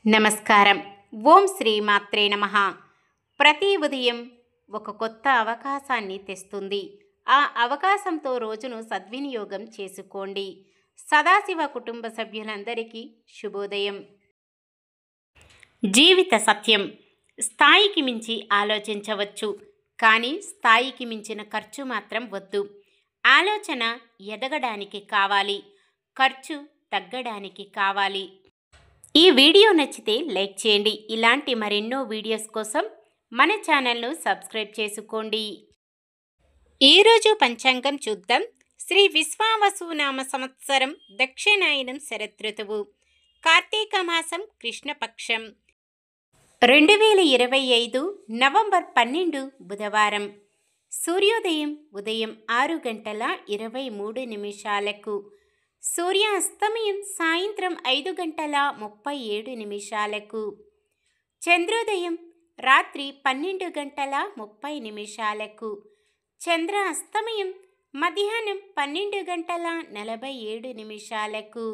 నమస్కారం. ఓం శ్రీ మాత్రే నమః. ప్రతి ఉదయం ఒక కొత్త అవకాశాన్ని తెస్తుంది. ఆ అవకాశంతో రోజును సద్వినియోగం చేసుకోండి. సదాశివ కుటుంబ సభ్యులందరికీ శుభోదయం. జీవిత సత్యం: స్థాయికి మించి ఆలోచించవచ్చు, కానీ స్థాయికి మించిన ఖర్చు మాత్రం వద్దు. ఆలోచన ఎదగడానికి కావాలి, ఖర్చు తగ్గడానికి కావాలి. ఈ వీడియో నచ్చితే లైక్ చేయండి. ఇలాంటి మరెన్నో వీడియోస్ కోసం మన ఛానల్ను సబ్స్క్రైబ్ చేసుకోండి. ఈరోజు పంచాంగం చూద్దాం. శ్రీ విశ్వావసునామ సంవత్సరం దక్షిణాయనం శరదృతువు, కార్తీక మాసం కృష్ణపక్షం, 2025 నవంబర్ 12 బుధవారం. సూర్యోదయం ఉదయం 6:23 సూర్యాస్తమయం సాయంత్రం 5:37. చంద్రోదయం రాత్రి 12:30. చంద్ర అస్తమయం మధ్యాహ్నం 12:47.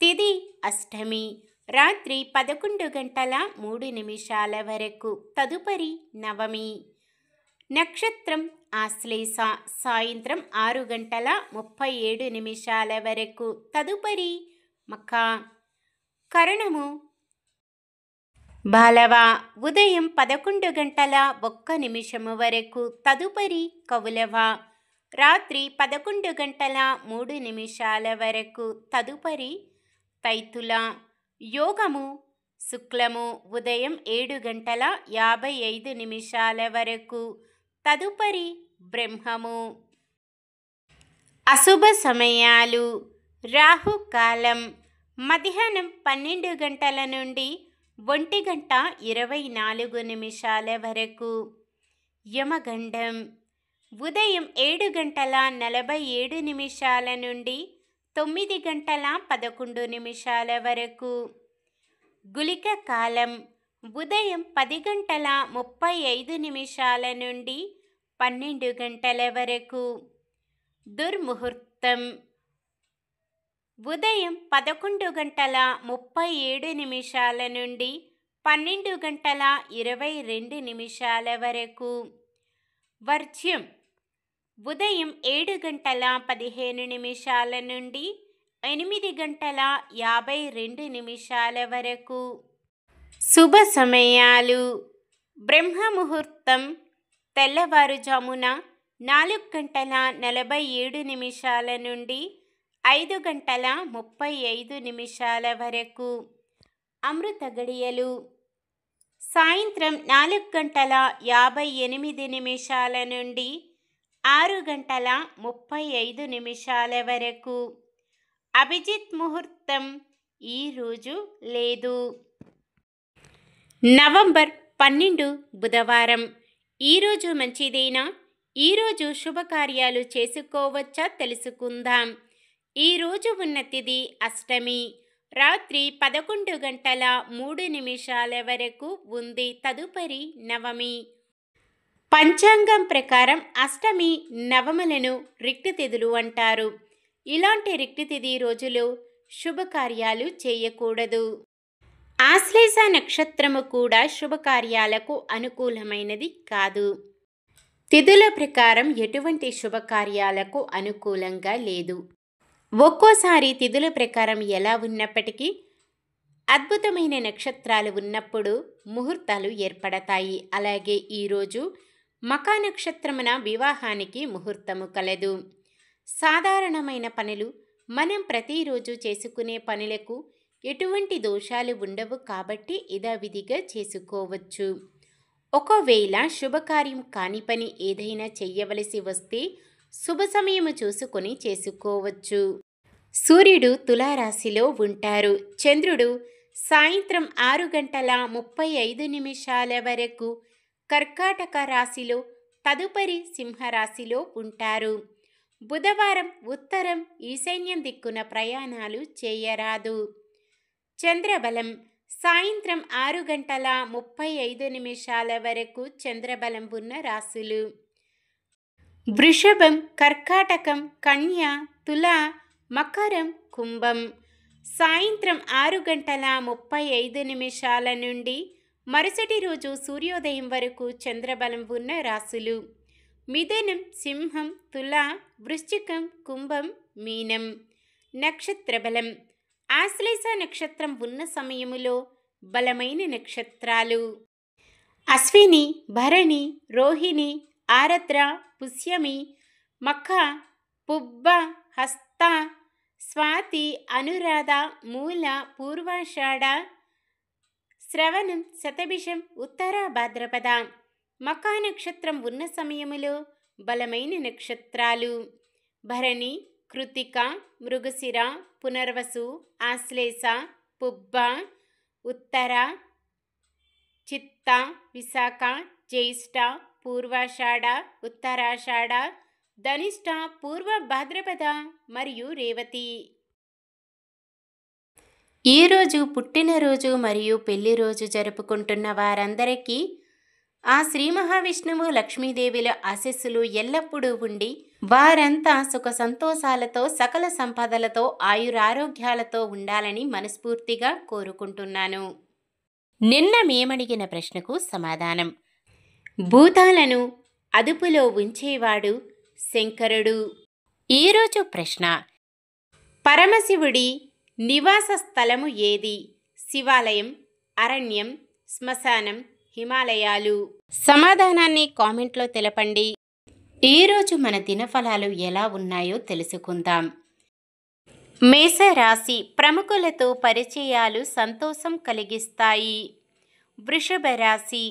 తిథి అష్టమి రాత్రి 11:03 వరకు. తదుపరి నవమి. నక్షత్రం ఆశ్లేష సాయంత్రం 6:37 వరకు. తదుపరి మఖ. కరణము బాలవ ఉదయం 11:01 వరకు. తదుపరి కౌలవ రాత్రి 11:03 వరకు. తదుపరి తైతుల. యోగము శుక్లము ఉదయం 7:55 వరకు. తదుపరి బ్రహ్మము. అశుభ సమయాలు: రాహుకాలం మధ్యాహ్నం 12 గంటల నుండి 1:24 వరకు. యమగండం ఉదయం 7:47 నుండి 9:11 వరకు. గుళిక కాలం ఉదయం 10:35 నుండి 12 గంటల వరకు. దుర్ముహూర్తం ఉదయం 11:37 నుండి 12:22 వరకు. వర్జ్యం ఉదయం 7:15 నుండి 8:52 వరకు. శుభ సమయాలు: బ్రహ్మముహూర్తం తెల్లవారుజామున 4:47 నుండి 5:35 వరకు. అమృత గడియలు సాయంత్రం 4:58 నుండి 6:35 వరకు. అభిజిత్ ముహూర్తం ఈరోజు లేదు. నవంబర్ 12 బుధవారం. ఈరోజు మంచిదేనా? ఈరోజు శుభకార్యాలు చేసుకోవచ్చా తెలుసుకుందాం. ఈరోజు ఉన్న తిథి అష్టమి, రాత్రి 11:03 వరకు ఉంది. తదుపరి నవమి. పంచాంగం ప్రకారం అష్టమి నవములను రిక్తి తిథులు అంటారు. ఇలాంటి రిక్తి తిథి రోజులో శుభకార్యాలు చేయకూడదు. ఆశ్లేష నక్షత్రము కూడా శుభకార్యాలకు అనుకూలమైనది కాదు. తిథుల ప్రకారం ఎటువంటి శుభకార్యాలకు అనుకూలంగా లేదు. ఒక్కోసారి తిథుల ప్రకారం ఎలా ఉన్నప్పటికీ అద్భుతమైన నక్షత్రాలు ఉన్నప్పుడు ముహూర్తాలు ఏర్పడతాయి. అలాగే ఈరోజు మఖ నక్షత్రమున వివాహానికి ముహూర్తము కలదు. సాధారణమైన పనులు, మనం ప్రతిరోజు చేసుకునే పనులకు ఎటువంటి దోషాలు ఉండవు కాబట్టి యథావిధిగా చేసుకోవచ్చు. ఒకవేళ శుభకార్యం కాని పని ఏదైనా చెయ్యవలసి వస్తే శుభ సమయము చూసుకొని చేసుకోవచ్చు. సూర్యుడు తులారాశిలో ఉంటారు. చంద్రుడు సాయంత్రం 6:35 వరకు కర్కాటక రాశిలో, తదుపరి సింహరాశిలో ఉంటారు. బుధవారం ఉత్తరం ఈశాన్యం దిక్కున ప్రయాణాలు చేయరాదు. చంద్రబలం సాయంత్రం 6:35 వరకు చంద్రబలం ఉన్న రాశులు: వృషభం, కర్కాటకం, కన్య, తుల, మకరం, కుంభం. సాయంత్రం 6:35 నుండి మరుసటి రోజు సూర్యోదయం వరకు చంద్రబలం ఉన్న రాశులు: మిథునం, సింహం, తుల, వృశ్చికం, కుంభం, మీనం. నక్షత్ర బలం: ఆశ్లేష నక్షత్రం ఉన్న సమయములో బలమైన నక్షత్రాలు: అశ్విని, భరణి, రోహిణి, ఆరద్ర, పుష్యమి, మఖ, పుబ్బ, హస్త, స్వాతి, అనురాధ, మూల, పూర్వాషాఢ, శ్రవణం, శతభిషం, ఉత్తర భాద్రపద. మఖ నక్షత్రం ఉన్న సమయములో బలమైన నక్షత్రాలు: భరణి, కృతిక, మృగశిర, పునర్వసు, ఆశ్లేష, పుబ్బ, ఉత్తర, చిత్త, విశాఖ, జ్యేష్ఠ, పూర్వాషాఢ, ఉత్తరాషాఢ, ధనిష్ట, పూర్వ భాద్రపద మరియు రేవతి. ఈరోజు పుట్టినరోజు మరియు పెళ్లి రోజు జరుపుకుంటున్న వారందరికీ ఆ శ్రీ మహావిష్ణువు, లక్ష్మీదేవిల ఆశీస్సులు ఎల్లప్పుడూ ఉండి వారంతా సుఖ సంతోషాలతో, సకల సంపదలతో, ఆయురారోగ్యాలతో ఉండాలని మనస్ఫూర్తిగా కోరుకుంటున్నాను. నిన్న మేమడిగిన ప్రశ్నకు సమాధానం: భూతాలను అదుపులో ఉంచేవాడు శంకరుడు. ఈరోజు ప్రశ్న: పరమశివుడి నివాస స్థలము ఏది? శివాలయం, అరణ్యం, శ్మశానం, హిమాలయాలు? సమాధానాన్ని కామెంట్లో తెలపండి. ఈరోజు మన దినఫలాలు ఎలా ఉన్నాయో తెలుసుకుందాం. మేషరాశి: ప్రముఖులతో పరిచయాలు సంతోషం కలిగిస్తాయి. వృషభ రాశి: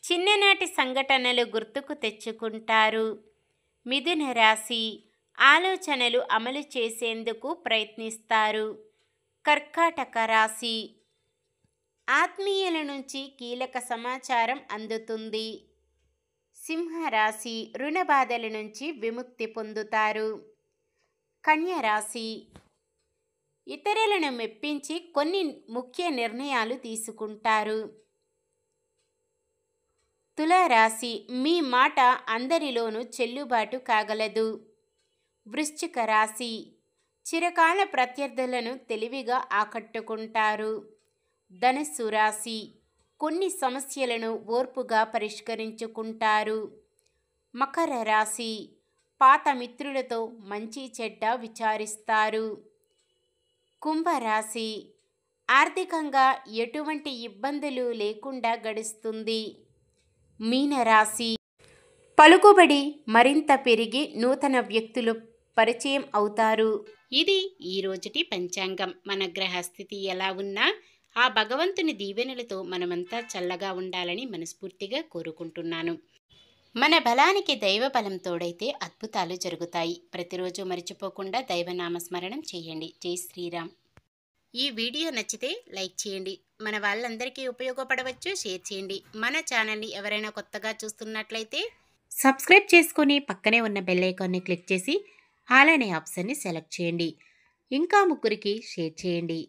చిన్ననాటి సంఘటనలు గుర్తుకు తెచ్చుకుంటారు. మిథున రాశి: ఆలోచనలు అమలు చేసేందుకు ప్రయత్నిస్తారు. కర్కాటక రాశి: ఆత్మీయుల నుంచి కీలక సమాచారం అందుతుంది. సింహరాశి: రుణ బాధల నుంచి విముక్తి పొందుతారు. కన్య రాశి: ఇతరులను మెప్పించి కొన్ని ముఖ్య నిర్ణయాలు తీసుకుంటారు. తులారాశి: మీ మాట అందరిలోనూ చెల్లుబాటు కాగలదు. వృశ్చిక రాశి: చిరకాల ప్రత్యర్థులను తెలివిగా ఆకట్టుకుంటారు. ధనుస్సు రాశి: కొన్ని సమస్యలను ఓర్పుగా పరిష్కరించుకుంటారు. మకర రాశి: పాత మిత్రులతో మంచి చెడ్డ విచారిస్తారు. కుంభరాశి: ఆర్థికంగా ఎటువంటి ఇబ్బందులు లేకుండా గడుస్తుంది. మీనరాశి: పలుకుబడి మరింత పెరిగి నూతన వ్యక్తులు పరిచయం అవుతారు. ఇది ఈరోజుటి పంచాంగం. మన గ్రహస్థితి ఎలా ఉన్నా ఆ భగవంతుని దీవెనలతో మనమంతా చల్లగా ఉండాలని మనస్ఫూర్తిగా కోరుకుంటున్నాను. మన బలానికి దైవ బలం తోడైతే అద్భుతాలు జరుగుతాయి. ప్రతిరోజు మర్చిపోకుండా దైవనామస్మరణం చేయండి. జై శ్రీరామ్. ఈ వీడియో నచ్చితే లైక్ చేయండి. మన వాళ్ళందరికీ ఉపయోగపడవచ్చు. షేర్ చేయండి. మన ఛానల్ని ఎవరైనా కొత్తగా చూస్తున్నట్లయితే సబ్స్క్రైబ్ చేసుకొని పక్కనే ఉన్న బెల్ ఐకాన్ని క్లిక్ చేసి ఆల్ అనే ఆప్షన్ని సెలెక్ట్ చేయండి. ఇంకా ముగ్గురికి షేర్ చేయండి.